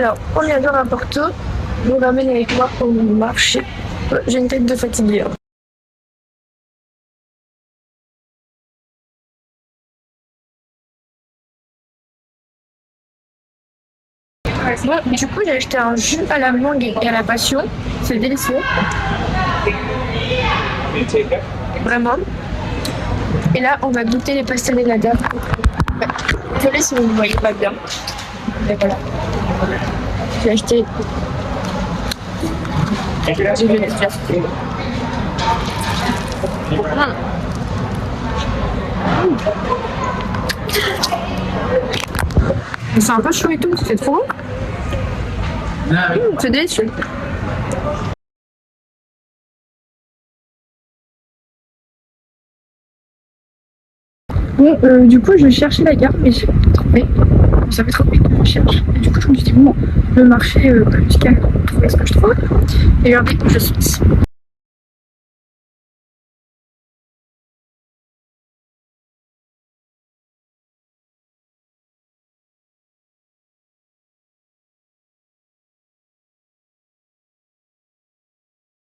Alors, premier jour à Porto, je vous ramène avec moi au marché. J'ai une tête de fatiguée. Bon, du coup, j'ai acheté un jus à la mangue et à la passion. C'est délicieux. Vraiment. Et là, on va goûter les pastels de dame. Désolée si vous ne voyez pas bien. Mais voilà. J'ai acheté. Je vais les faire. C'est un peu chaud et tout, c'est trop bon. C'est délicieux. Bon, du coup, je cherchais la gare, mais j'ai pas trouvé. Ça fait trop vite que je cherche. Et du coup, je me suis dit, bon, le marché jusqu'à trouver ce que je trouve. Et regardez où je suis.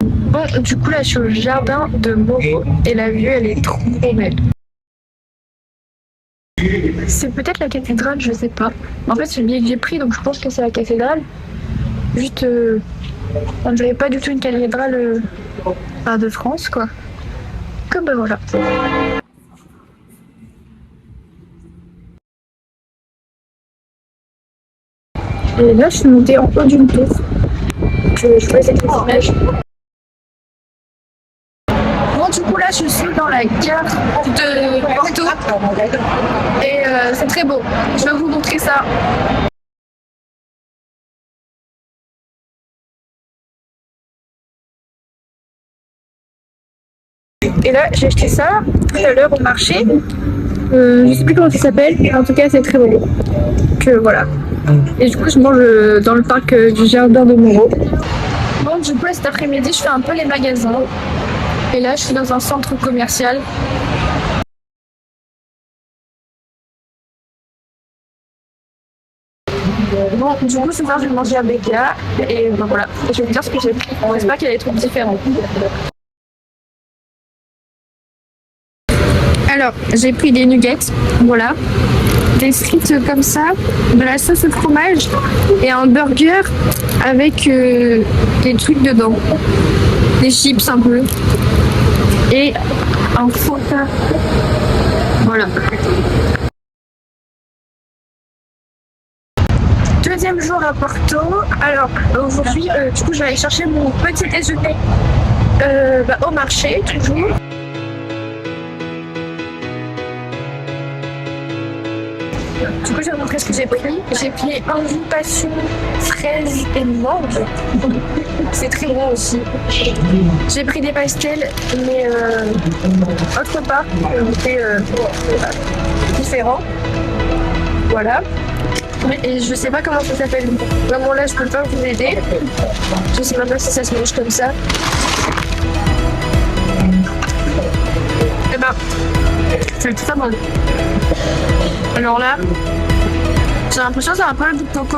Bon, du coup, là, je suis au jardin de Moreau et la vue, elle est trop belle. C'est peut-être la cathédrale, je sais pas. En fait, c'est le billet que j'ai pris, donc je pense que c'est la cathédrale. Juste, on dirait pas du tout une cathédrale de France, quoi. Comme ben voilà. Et là, je suis montée en haut d'une tour. Je vais cette image. Bon, du coup, là, je suis dans la gare de Porto. Et c'est très beau. Je vais vous montrer ça. Et là, j'ai acheté ça tout à l'heure au marché. Je sais plus comment ça s'appelle, mais en tout cas, c'est très beau. Donc voilà. Et du coup, je mange dans le parc du jardin de Moreau. Bon, du coup, là, cet après-midi, je fais un peu les magasins. Et là, je suis dans un centre commercial. Bon, du coup, ce soir, je vais manger un BK. Et ben, voilà, je vais vous dire ce que j'ai pris. J'espère qu'il y a des trucs différents. Alors, j'ai pris des nuggets, voilà, des frites comme ça, de la sauce au fromage et un burger avec des trucs dedans, des chips un peu et un Fanta. Voilà. Deuxième jour à Porto. Alors aujourd'hui, du coup, je vais aller chercher mon petit déjeuner au marché toujours. Du coup, je vais vous montrer ce que j'ai pris. J'ai pris un jus passion, fraise et mangue. C'est très bon aussi. J'ai pris des pastels, mais autre part, c'était différent. Voilà. Et je sais pas comment ça s'appelle. Vraiment là, je peux pas vous aider. Je sais même pas si ça se mange comme ça. Et ben, c'est très bon. Alors là, j'ai l'impression que ça a un peu le goût de coco.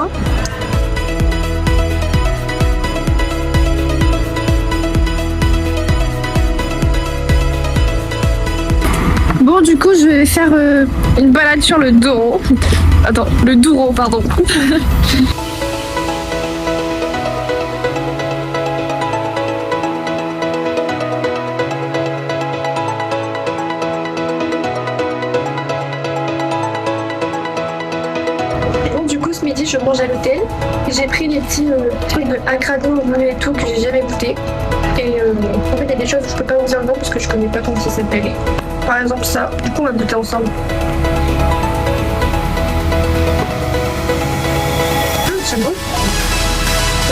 Bon, du coup, je vais faire une balade sur le Douro. Attends, le Douro, pardon. Ce midi, je mange à l'hôtel. J'ai pris des petits trucs de agrado au menu et tout que j'ai jamais goûté. Et en fait, il y a des choses que je peux pas vous dire le nom parce que je connais pas comment ça s'appelle. Par exemple, ça. Du coup, on va goûter ensemble. C'est bon.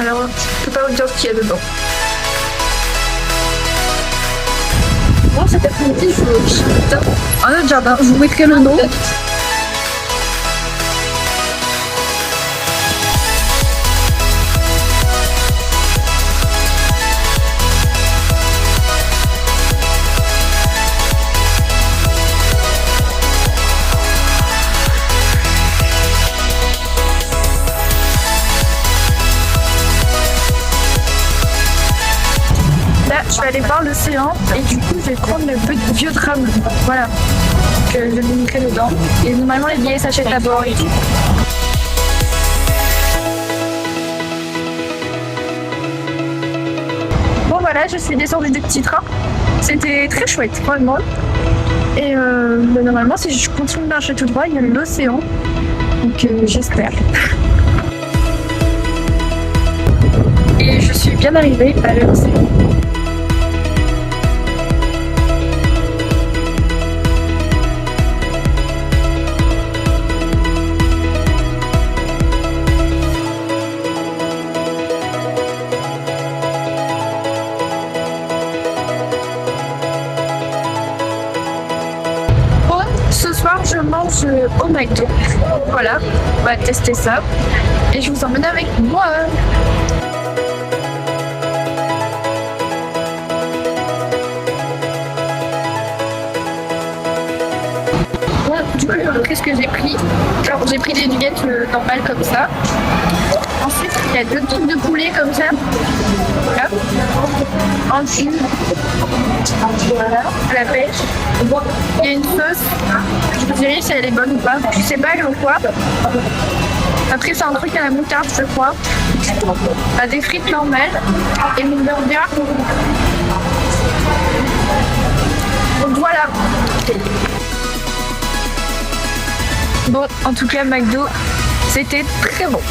Alors, je peux pas vous dire ce qu'il y a dedans. Bon, cet après-midi, je vais au jardin. En notre jardin, je vous mettrai le nom. vais aller voir l'océan et du coup je vais prendre le petit vieux tram. Voilà. Que je vais vous montrer dedans. Et normalement les billets s'achètent à bord et tout. Bon voilà, je suis descendue du petit train. C'était très chouette, vraiment. Et normalement, si je continue de marcher tout droit, il y a l'océan. Donc j'espère. Et je suis bien arrivée à l'océan. Ce soir, je mange au McDo. Voilà, on va tester ça. Et je vous emmène avec moi. Bon, du coup, qu'est-ce que j'ai pris? Alors, j'ai pris des nuggets normales comme ça. Ensuite, il y a 2 types de poulet comme ça. Voilà. Ensuite, voilà, à la pêche. Il y a une sauce. Je vous dirai si elle est bonne ou pas. Je sais pas quoi. Après, c'est un truc à la moutarde, je crois. Des frites normales. Et mon burger. Donc voilà. Bon, en tout cas, McDo, c'était très bon.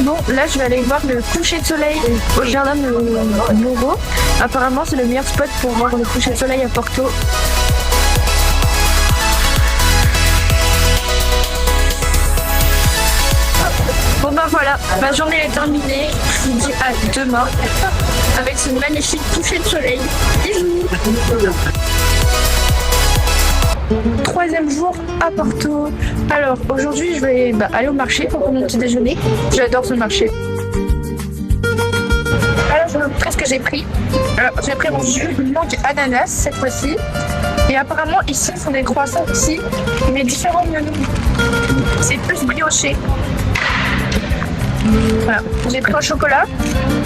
Bon, là je vais aller voir le coucher de soleil au jardin de Moreau. Apparemment c'est le meilleur spot pour voir le coucher de soleil à Porto. Bon ben voilà, ma journée est terminée. Je vous dis à demain avec ce magnifique coucher de soleil. Bisous. 3e jour à Porto. Alors aujourd'hui je vais aller au marché pour mon petit déjeuner. J'adore ce marché. Alors je vais vous montrer ce que j'ai pris. Alors j'ai pris mon jus de mangue ananas cette fois-ci. Et apparemment ici ils font des croissants aussi, mais différents menus. C'est plus brioché. Voilà. J'ai pris au chocolat.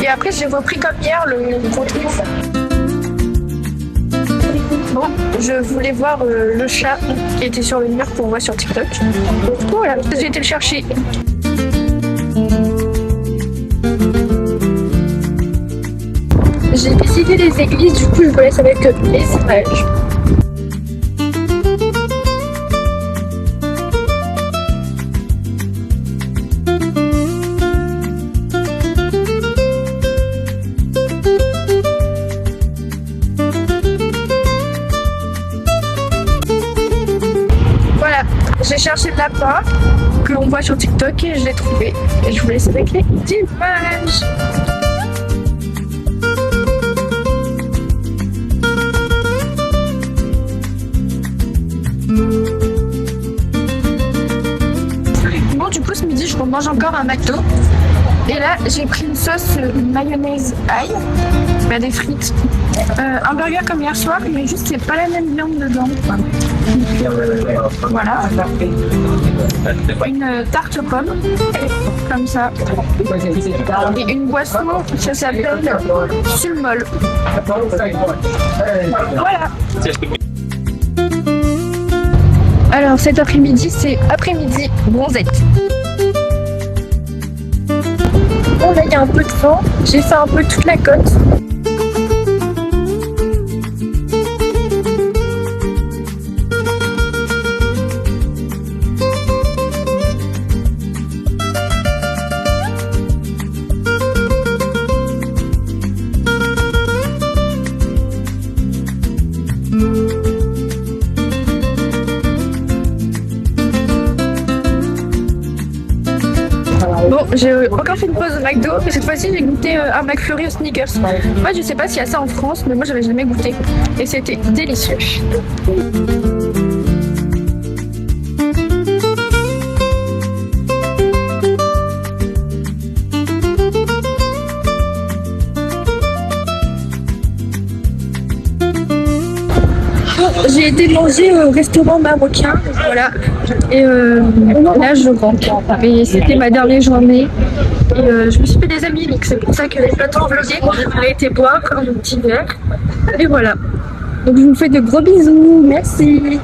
Et après j'ai repris comme hier le gros truc. Bon, je voulais voir le chat qui était sur le mur qu'on voit sur TikTok. Voilà, j'ai été le chercher. J'ai visité les églises, du coup je vous laisse avec les images. J'ai cherché le lapin que l'on voit sur TikTok et je l'ai trouvé. Et je vous laisse avec les images. Bon, du coup, ce midi, je mange encore un McDo. Et là, j'ai pris une sauce mayonnaise ail, des frites. Un burger comme hier soir, mais juste c'est pas la même viande dedans. Voilà. Une tarte aux pommes, comme ça. Et une boisson, ça s'appelle Sulmol. Voilà. Alors cet après-midi, c'est après-midi bronzette. Bon là il y a un peu de vent, j'ai fait un peu toute la côte. Bon, j'ai encore fait une pause au McDo, mais cette fois-ci j'ai goûté un McFlurry aux Snickers. Moi je sais pas s'il y a ça en France, mais moi j'avais jamais goûté. Et c'était délicieux. J'ai été manger au restaurant marocain, voilà, et là je rentre. Et c'était ma dernière journée. Et je me suis fait des amis, donc c'est pour ça que les plateaux vlogués a été boire un petit verre. Et voilà. Donc je vous fais de gros bisous, merci.